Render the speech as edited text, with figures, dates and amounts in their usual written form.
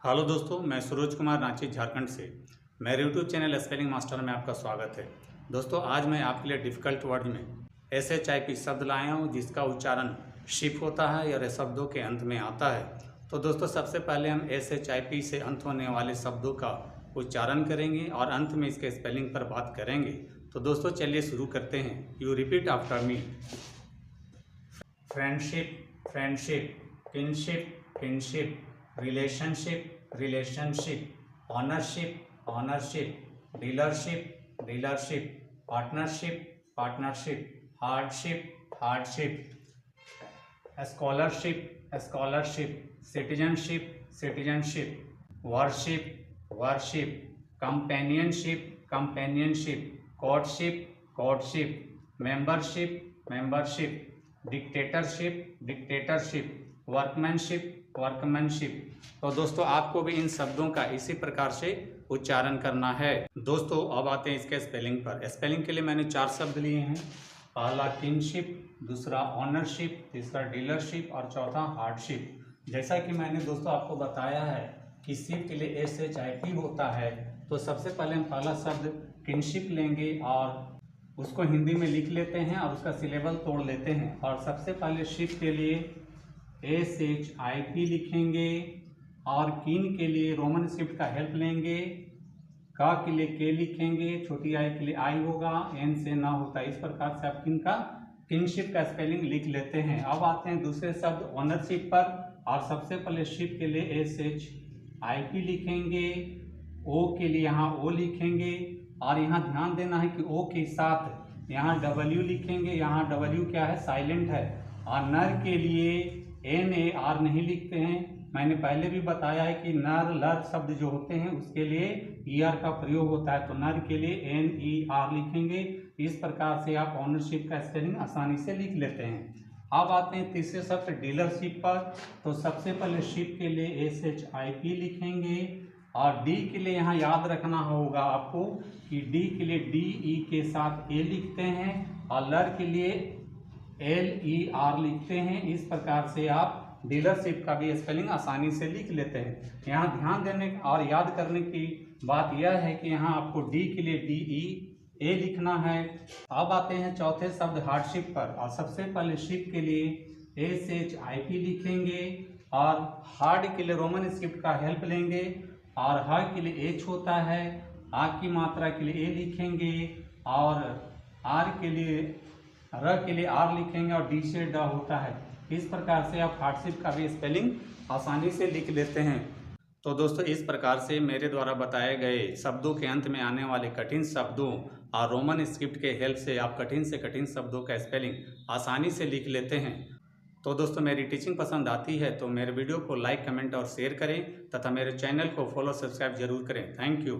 Hello दोस्तों, मैं सूरज कुमार रांची झारखंड से मेरे यूट्यूब चैनल स्पेलिंग मास्टर में आपका स्वागत है। दोस्तों, आज मैं आपके लिए डिफ़िकल्ट वर्ड में SHIP शब्द लाया हूँ जिसका उच्चारण शिप होता है और शब्दों के अंत में आता है। तो दोस्तों, सबसे पहले हम SHIP से अंत होने वाले शब्दों का उच्चारण करेंगे और अंत में इसके स्पेलिंग पर बात करेंगे। तो दोस्तों, चलिए शुरू करते हैं। You repeat after me. Friendship, friendship, kinship, kinship, relationship, relationship, ownership, ownership, dealership, dealership, partnership, partnership, hardship, hardship, scholarship, scholarship, citizenship, citizenship, worship, worship, companionship, companionship, courtship, courtship, membership, membership, dictatorship, dictatorship, workmanship, workmanship. तो दोस्तों, आपको भी इन शब्दों का इसी प्रकार से उच्चारण करना है। दोस्तों, अब आते हैं इसके स्पेलिंग पर। स्पेलिंग के लिए मैंने 4 शब्द लिए हैं। पहला किनशिप, दूसरा ऑनरशिप, तीसरा डीलरशिप और चौथा हार्डशिप। जैसा कि मैंने दोस्तों आपको बताया है कि शिप के लिए SHIP होता है, तो सबसे पहले हम पहला शब्द किनशिप लेंगे और उसको हिंदी में लिख लेते हैं और उसका सिलेबल तोड़ लेते हैं। और सबसे पहले शिप के लिए SHIP लिखेंगे और किन के लिए रोमन स्क्रिप्ट का हेल्प लेंगे। का के लिए के लिखेंगे, छोटी आई के लिए आई होगा, एन से ना होता। इस प्रकार से आप किन का किनशिप का स्पेलिंग लिख लेते हैं। अब आते हैं दूसरे शब्द ऑनरशिप पर और सबसे पहले शिप के लिए SHIP लिखेंगे, ओ के लिए यहाँ ओ लिखेंगे और यहाँ ध्यान देना है कि ओ के साथ यहाँ W लिखेंगे। यहाँ W क्या है, साइलेंट है। और नर के लिए NAR नहीं लिखते हैं। मैंने पहले भी बताया है कि नर लर शब्द जो होते हैं उसके लिए ER का प्रयोग होता है, तो नर के लिए NER लिखेंगे। इस प्रकार से आप ऑनरशिप का स्पेलिंग आसानी से लिख लेते हैं। अब आते हैं तीसरे शब्द डीलरशिप पर। तो सबसे पहले शिप के लिए SHIP लिखेंगे और डी के लिए यहाँ याद रखना होगा आपको कि डी के लिए DE के साथ A लिखते हैं और लर के लिए LER लिखते हैं। इस प्रकार से आप डीलरशिप का भी स्पेलिंग आसानी से लिख लेते हैं। यहाँ ध्यान देने और याद करने की बात यह है कि यहाँ आपको डी के लिए DE A लिखना है। अब आते हैं चौथे शब्द हार्डशिप पर और सबसे पहले शिप के लिए SHIP लिखेंगे और हार्ड के लिए रोमन स्क्रिप्ट का हेल्प लेंगे और ह के लिए H होता है, आ की मात्रा के लिए A लिखेंगे और आर के लिए र के लिए R लिखेंगे और डी से ड होता है। इस प्रकार से आप हार्डशिप का भी स्पेलिंग आसानी से लिख लेते हैं। तो दोस्तों, इस प्रकार से मेरे द्वारा बताए गए शब्दों के अंत में आने वाले कठिन शब्दों और रोमन स्क्रिप्ट के हेल्प से आप कठिन से कठिन शब्दों का स्पेलिंग आसानी से लिख लेते हैं। तो दोस्तों, मेरी टीचिंग पसंद आती है तो मेरे वीडियो को लाइक, कमेंट और शेयर करें तथा मेरे चैनल को फॉलो, सब्सक्राइब जरूर करें। Thank you.